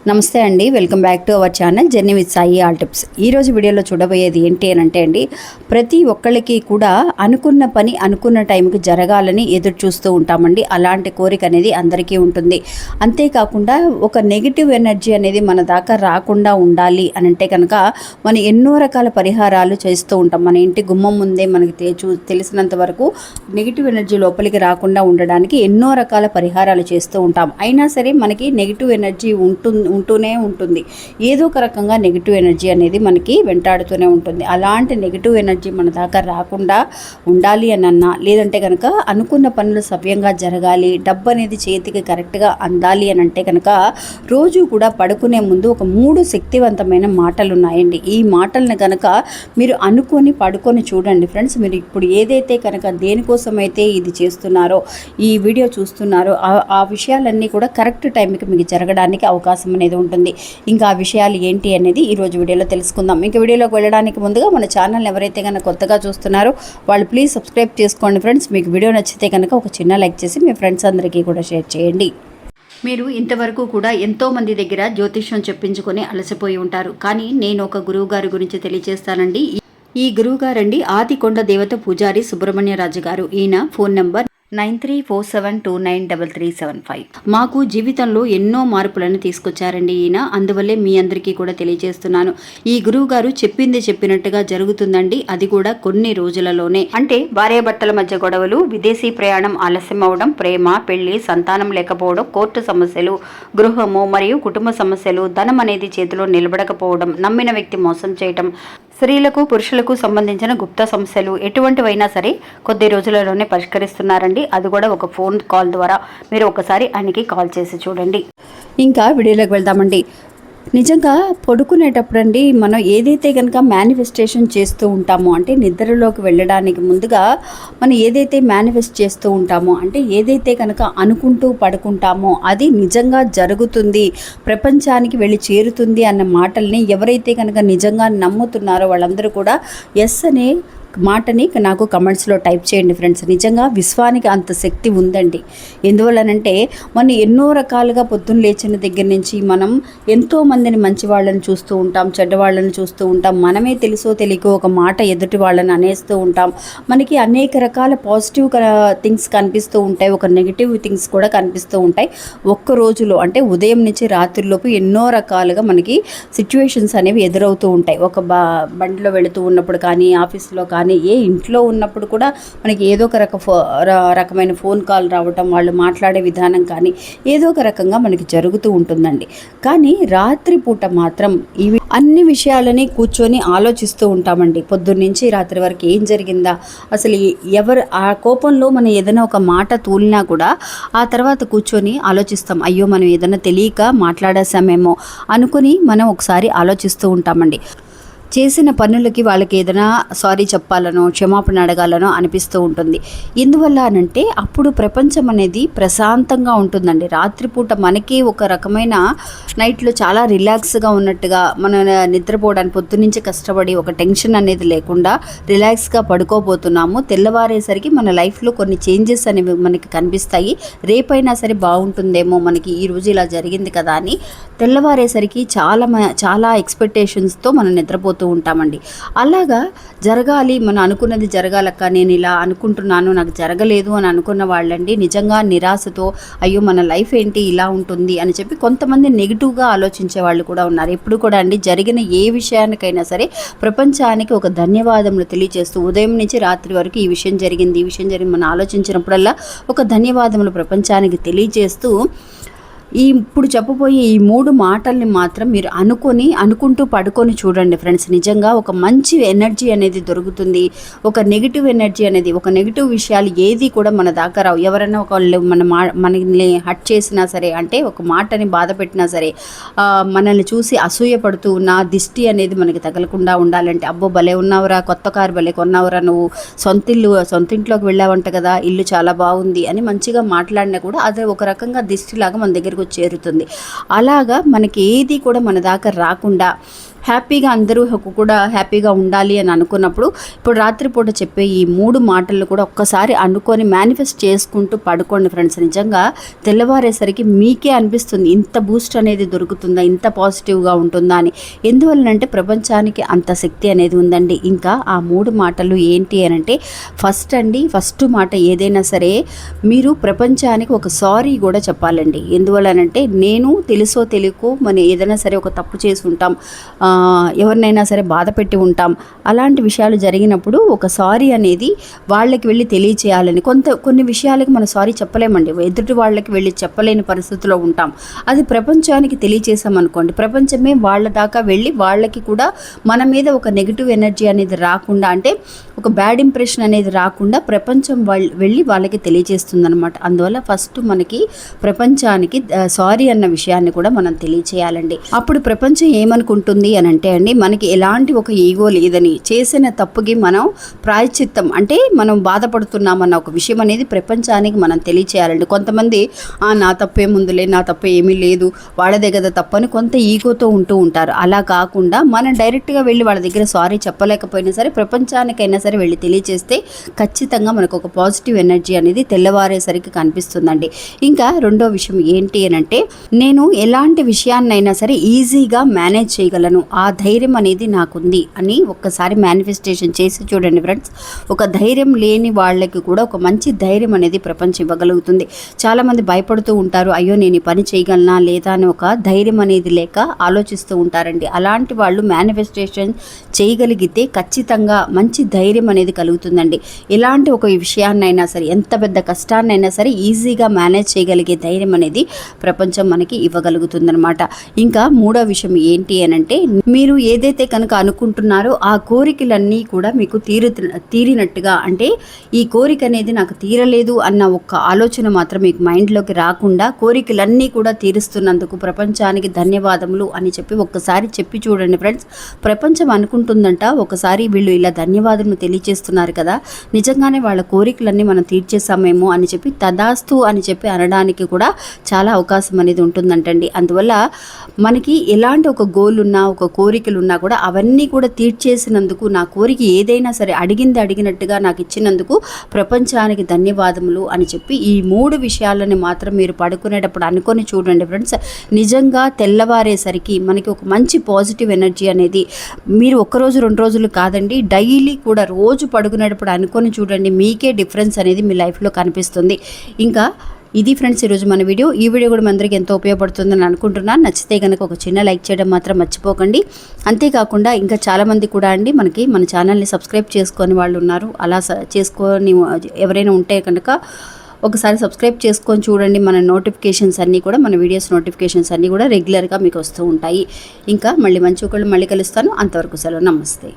నమస్తే అండి, welcome back to our channel journey with Sai all tips. ఈరోజు వీడియోలో చూడబోయేది ఏంటి అని అంటే అండి, ప్రతి ఒక్కళ్ళకి కూడా అనుకున్న పని అనుకున్న టైంకి జరగాలని ఎదురు చూస్తూ ఉంటామండి. అలాంటి కోరిక అనేది అందరికీ ఉంటుంది. అంతేకాకుండా ఒక నెగిటివ్ ఎనర్జీ అనేది మన దాకా రాకుండా ఉండాలి అని అంటే కనుక మనం ఎన్నో రకాల పరిహారాలు చేస్తూ ఉంటాం. మన ఇంటి గుమ్మం ముందే మనకి తెలిసినంత వరకు నెగిటివ్ ఎనర్జీ లోపలికి రాకుండా ఉండడానికి ఎన్నో రకాల పరిహారాలు చేస్తూ ఉంటాం. అయినా సరే మనకి నెగిటివ్ ఎనర్జీ ఉంటూనే ఉంటుంది. ఏదో ఒక రకంగా నెగిటివ్ ఎనర్జీ అనేది మనకి వెంటాడుతూనే ఉంటుంది. అలాంటి నెగిటివ్ ఎనర్జీ మన దాకా రాకుండా ఉండాలి అన్నా, లేదంటే కనుక అనుకున్న పనులు సవ్యంగా జరగాలి, డబ్బు అనేది చేతికి కరెక్ట్గా అందాలి అని అంటే కనుక రోజు కూడా పడుకునే ముందు ఒక 3 శక్తివంతమైన మాటలు ఉన్నాయండి. ఈ మాటలను కనుక మీరు అనుకొని పడుకొని చూడండి ఫ్రెండ్స్. మీరు ఇప్పుడు ఏదైతే కనుక దేనికోసమైతే ఇది చేస్తున్నారో, ఈ వీడియో చూస్తున్నారో ఆ విషయాలన్నీ కూడా కరెక్ట్ టైంకి మీకు జరగడానికి అవకాశం అనేది ఉంటుంది. ఇంకా ఆ విషయాలు ఏంటి అనేది ఈరోజు వీడియోలో తెలుసుకుందాం. ఇంకా వీడియోలోకి వెళ్ళడానికి ముందుగా మన ఛానల్ ఎవరైతే కనుక కొత్తగా చూస్తున్నారో వాళ్ళు ప్లీజ్ సబ్స్క్రైబ్ చేసుకోండి ఫ్రెండ్స్. మీకు వీడియో నచ్చితే కనుక ఒక చిన్న లైక్ చేసి మీ ఫ్రెండ్స్ అందరికీ కూడా షేర్ చేయండి. మీరు ఇంతవరకు కూడా ఎంతోమంది దగ్గర జ్యోతిష్యం చెప్పించుకొని అలసిపోయి ఉంటారు. కానీ నేను ఒక గురువు గారి గురించి తెలియజేస్తానండి. ఈ గురువు గారండి ఆదికొండ దేవత పూజారి సుబ్రహ్మణ్యరాజు గారు. ఈయన ఫోన్ నంబర్ 9347293375. మాకు జీవితంలో ఎన్నో మార్పులను తీసుకొచ్చారండి ఈయన. అందువల్లే మీ అందరికీ కూడా తెలియజేస్తున్నాను. ఈ గురువు గారు చెప్పింది చెప్పినట్టుగా జరుగుతుందండి. అది కూడా కొన్ని రోజులలోనే. అంటే భార్యాభర్తల మధ్య గొడవలు, విదేశీ ప్రయాణం ఆలస్యం అవడం, ప్రేమ, పెళ్లి, సంతానం లేకపోవడం, కోర్టు సమస్యలు, గృహము మరియు కుటుంబ సమస్యలు, ధనం అనేది చేతిలో నిలబడకపోవడం, నమ్మిన వ్యక్తి మోసం చేయటం, స్త్రీలకు పురుషులకు సంబంధించిన గుప్త సమస్యలు ఎటువంటివైనా సరే కొద్ది రోజులలోనే పరిష్కరిస్తున్నారండి. అది కూడా ఒక ఫోన్ కాల్ ద్వారా. మీరు ఒకసారి ఆయనకి కాల్ చేసి చూడండి. ఇంకా వీడియోలోకి వెళ్దామండి. నిజంగా పడుకునేటప్పుడు అండి మనం ఏదైతే కనుక మేనిఫెస్టేషన్ చేస్తూ ఉంటామో, అంటే నిద్రలోకి వెళ్ళడానికి ముందుగా మనం ఏదైతే మేనిఫెస్ట్ చేస్తూ ఉంటామో, అంటే ఏదైతే కనుక అనుకుంటూ పడుకుంటామో అది నిజంగా జరుగుతుంది, ప్రపంచానికి వెళ్ళి చేరుతుంది అన్న మాటల్ని ఎవరైతే కనుక నిజంగా నమ్ముతున్నారో వాళ్ళందరూ కూడా ఎస్ అనే మాటని నాకు కమెంట్స్లో టైప్ చేయండి ఫ్రెండ్స్. నిజంగా విశ్వానికి అంత శక్తి ఉందండి. ఎందువల్లనంటే మనం ఎన్నో రకాలుగా పొద్దున్న లేచిన దగ్గర నుంచి మనం ఎంతోమందిని మంచి వాళ్ళని చూస్తూ ఉంటాం, చెడ్డవాళ్ళని చూస్తూ ఉంటాం. మనమే తెలుసో తెలియకో ఒక మాట ఎదుటి వాళ్ళని అనేస్తూ ఉంటాం. మనకి అనేక రకాల పాజిటివ్ థింగ్స్ కనిపిస్తూ ఉంటాయి, ఒక నెగిటివ్ థింగ్స్ కూడా కనిపిస్తూ ఉంటాయి. ఒక్క రోజులో అంటే ఉదయం నుంచి రాత్రిలోపు ఎన్నో రకాలుగా మనకి సిచ్యువేషన్స్ అనేవి ఎదురవుతూ ఉంటాయి. ఒక బండిలో వెళుతూ ఉన్నప్పుడు కానీ, ఆఫీస్లో కానీ, ఏ ఇంట్లో ఉన్నప్పుడు కూడా మనకి ఏదో ఒక రకమైన ఫోన్ కాల్ రావటం, వాళ్ళు మాట్లాడే విధానం కానీ ఏదో ఒక రకంగా మనకి జరుగుతూ ఉంటుందండి. కానీ రాత్రిపూట మాత్రం ఇవి అన్ని విషయాలని కూర్చొని ఆలోచిస్తూ ఉంటామండి. పొద్దున్నుంచి రాత్రి వరకు ఏం జరిగిందా, అసలు ఎవరు ఆ కోపంలో మనం ఏదైనా ఒక మాట తూలినా కూడా ఆ తర్వాత కూర్చొని ఆలోచిస్తాం. అయ్యో మనం ఏదైనా తెలియక మాట్లాడేసామేమో అనుకుని మనం ఒకసారి ఆలోచిస్తూ ఉంటామండి. చేసిన పనులకి వాళ్ళకి ఏదైనా సారీ చెప్పాలనో, క్షమాపణ అడగాలనో అనిపిస్తూ ఉంటుంది. ఎందువల్ల అనంటే అప్పుడు ప్రపంచం అనేది ప్రశాంతంగా ఉంటుందండి. రాత్రిపూట మనకి ఒక రకమైన నైట్లో చాలా రిలాక్స్గా ఉన్నట్టుగా, మన నిద్రపోవడానికి పొద్దునుంచి కష్టపడి ఒక టెన్షన్ అనేది లేకుండా రిలాక్స్గా పడుకోబోతున్నాము. తెల్లవారేసరికి మన లైఫ్లో కొన్ని చేంజెస్ అనేవి మనకి కనిపిస్తాయి. రేపైనా సరే బాగుంటుందేమో, మనకి ఈరోజు ఇలా జరిగింది కదా అని తెల్లవారేసరికి చాలా ఎక్స్పెక్టేషన్స్తో మనం నిద్రపోతూ ఉంటామండి. అలాగా జరగాలి, మనం అనుకున్నది జరగాలక్క, నేను ఇలా అనుకుంటున్నాను, నాకు జరగలేదు అని అనుకున్న వాళ్ళండి నిజంగా నిరాశతో అయ్యో మన లైఫ్ ఏంటి ఇలా ఉంటుంది అని చెప్పి కొంతమంది నెగిటివ్గా ఆలోచించే వాళ్ళు కూడా ఉన్నారు. ఎప్పుడు కూడా అండి జరిగిన ఏ విషయానికైనా సరే ప్రపంచానికి ఒక ధన్యవాదములు తెలియజేస్తూ ఉదయం నుంచి రాత్రి వరకు ఈ విషయం జరిగింది మనం ఆలోచించినప్పుడల్లా ఒక ధన్యవాదములు ప్రపంచానికి తెలియజేస్తూ ఇప్పుడు చెప్పబోయే ఈ 3 మాటల్ని మాత్రం మీరు అనుకుంటూ పడుకొని చూడండి ఫ్రెండ్స్. నిజంగా ఒక మంచి ఎనర్జీ అనేది దొరుకుతుంది. ఒక నెగిటివ్ ఎనర్జీ అనేది, ఒక నెగిటివ్ విషయాలు ఏది కూడా మన దాకా రావు. ఎవరైనా ఒకళ్ళు మనల్ని హట్ చేసినా సరే, అంటే ఒక మాటని బాధ పెట్టినా సరే, మనల్ని చూసి అసూయ పడుతూ ఉన్న దిష్టి అనేది మనకి తగలకుండా ఉండాలంటే, అబ్బో భలే ఉన్నావురా, కొత్త కారు భలే కొన్నావురా, నువ్వు సొంతింట్లోకి వెళ్ళావంట కదా, ఇల్లు చాలా బాగుంది అని మంచిగా మాట్లాడినా కూడా అది ఒక రకంగా దిష్టిలాగా మన దగ్గరకు చేరుతుంది. అలాగా మనకి ఏది కూడా మన దాకా రాకుండా హ్యాపీగా అందరూ కూడా హ్యాపీగా ఉండాలి అని అనుకున్నప్పుడు ఇప్పుడు రాత్రిపూట చెప్పే ఈ 3 మాటలు కూడా ఒక్కసారి అనుకొని మేనిఫెస్ట్ చేసుకుంటూ పడుకోండి ఫ్రెండ్స్. నిజంగా తెల్లవారేసరికి మీకే అనిపిస్తుంది ఇంత బూస్ట్ అనేది దొరుకుతుందా, ఇంత పాజిటివ్గా ఉంటుందా అని. ఎందువల్లనంటే ప్రపంచానికి అంత శక్తి అనేది ఉందండి. ఇంకా ఆ 3 మాటలు ఏంటి అని అంటే ఫస్ట్ మాట ఏదైనా సరే మీరు ప్రపంచానికి ఒక సారీ కూడా చెప్పాలండి. ఎందువల్లనంటే నేను తెలుసో తెలియకో మనం ఏదైనా సరే ఒక తప్పు చేసి ఉంటాం, ఎవరినైనా సరే బాధ పెట్టి ఉంటాం. అలాంటి విషయాలు జరిగినప్పుడు ఒక సారీ అనేది వాళ్ళకి వెళ్ళి తెలియచేయాలని. కొన్ని విషయాలకి మనం సారీ చెప్పలేమండి, ఎదుటి వాళ్ళకి వెళ్ళి చెప్పలేని పరిస్థితిలో ఉంటాం. అది ప్రపంచానికి తెలియచేసామనుకోండి, ప్రపంచమే వాళ్ళ దాకా వెళ్ళి వాళ్ళకి కూడా మన మీద ఒక నెగిటివ్ ఎనర్జీ అనేది రాకుండా, అంటే ఒక బ్యాడ్ ఇంప్రెషన్ అనేది రాకుండా ప్రపంచం వెళ్ళి వాళ్ళకి తెలియజేస్తుందన్నమాట. అందువల్ల ఫస్ట్ మనకి ప్రపంచానికి సారీ అన్న విషయాన్ని కూడా మనం తెలియచేయాలండి. అప్పుడు ప్రపంచం ఏమనుకుంటుంది అని అంటే అండి, మనకి ఎలాంటి ఒక ఈగో లేదని, చేసిన తప్పుకి మనం ప్రాయశ్చిత్తం అంటే మనం బాధపడుతున్నామన్న ఒక విషయం అనేది ప్రపంచానికి మనం తెలియచేయాలండి. కొంతమంది నా తప్పేముందులే, నా తప్పు ఏమీ లేదు, వాళ్ళదే కదా తప్పని కొంత ఈగోతో ఉంటూ ఉంటారు. అలా కాకుండా మనం డైరెక్ట్గా వెళ్ళి వాళ్ళ దగ్గర సారీ చెప్పలేకపోయినా సరే ప్రపంచానికైనా సరే వెళ్ళి తెలియచేస్తే ఖచ్చితంగా మనకు ఒక పాజిటివ్ ఎనర్జీ అనేది తెల్లవారేసరికి కనిపిస్తుందండి. ఇంకా రెండో విషయం ఏంటి అని అంటే, నేను ఎలాంటి విషయాన్నైనా సరే ఈజీగా మేనేజ్ చేయగలను, ఆ ధైర్యం అనేది నాకుంది అని ఒక్కసారి మేనిఫెస్టేషన్ చేసి చూడండి ఫ్రెండ్స్. ఒక ధైర్యం లేని వాళ్ళకి కూడా ఒక మంచి ధైర్యం అనేది ప్రపంచం ఇవ్వగలుగుతుంది. చాలామంది భయపడుతూ ఉంటారు, అయ్యో నేను ఈ పని చేయగలనా లేదా అని ఒక ధైర్యం అనేది లేక ఆలోచిస్తూ ఉంటారండి. అలాంటి వాళ్ళు మేనిఫెస్టేషన్ చేయగలిగితే ఖచ్చితంగా మంచి ధైర్యం అనేది కలుగుతుందండి. ఎలాంటి ఒక విషయాన్నైనా సరే, ఎంత పెద్ద కష్టాన్నైనా సరే ఈజీగా మేనేజ్ చేయగలిగే ధైర్యం అనేది ప్రపంచం మనకి ఇవ్వగలుగుతుందనమాట. ఇంకా మూడో విషయం ఏంటి అని అంటే, మీరు ఏదైతే కనుక అనుకుంటున్నారో ఆ కోరికలన్నీ కూడా మీకు తీరినట్టుగా, అంటే ఈ కోరిక అనేది నాకు తీరలేదు అన్న ఒక్క ఆలోచన మాత్రం మీకు మైండ్లోకి రాకుండా, కోరికలన్నీ కూడా తీరుస్తున్నందుకు ప్రపంచానికి ధన్యవాదములు అని చెప్పి ఒక్కసారి చెప్పి చూడండి ఫ్రెండ్స్. ప్రపంచం అనుకుంటుందంట, ఒకసారి వీళ్ళు ఇలా ధన్యవాదాలు తెలియజేస్తున్నారు కదా, నిజంగానే వాళ్ళ కోరికలన్నీ మనం తీర్చేసామేమో అని చెప్పి తదాస్తు అని చెప్పి అనడానికి కూడా చాలా అవకాశం అనేది ఉంటుందంటండి. అందువల్ల మనకి ఎలాంటి ఒక గోల్ ఉన్నా, ఒక కోరికలు ఉన్నా కూడా అవన్నీ కూడా తీర్చేసినందుకు, నా కోరిక ఏదైనా సరే అడిగినట్టుగా నాకు ఇచ్చినందుకు ప్రపంచానికి ధన్యవాదములు అని చెప్పి ఈ 3 విషయాలని మాత్రం మీరు పడుకునేటప్పుడు అనుకొని చూడండి ఫ్రెండ్స్. నిజంగా తెల్లవారేసరికి మనకి ఒక మంచి పాజిటివ్ ఎనర్జీ అనేది, మీరు ఒక్కరోజు 2 రోజులు కాదండి, డైలీ కూడా రోజు పడుకునేటప్పుడు అనుకొని చూడండి, మీకే డిఫరెన్స్ అనేది మీ లైఫ్లో కనిపిస్తుంది. ఇంకా ఇది ఫ్రెండ్స్ ఈరోజు మన వీడియో. ఈ వీడియో కూడా మీ అందరికీ ఎంతో ఉపయోగపడుతుందని అనుకుంటున్నాను. నచ్చితే కనుక ఒక చిన్న లైక్ చేయడం మాత్రం మర్చిపోకండి. అంతేకాకుండా ఇంకా చాలామంది కూడా అండి మన ఛానల్ని సబ్స్క్రైబ్ చేసుకొని వాళ్ళు ఉన్నారు. అలా చేసుకొని ఎవరైనా ఉంటే కనుక ఒకసారి సబ్స్క్రైబ్ చేసుకొని చూడండి. మన నోటిఫికేషన్స్ అన్నీ కూడా, మన వీడియోస్ నోటిఫికేషన్స్ అన్నీ కూడా రెగ్యులర్గా మీకు వస్తూ ఉంటాయి. ఇంకా మళ్ళీ మంచి ఒకళ్ళు మళ్ళీ కలుస్తాను. అంతవరకు సెలవు. నమస్తే.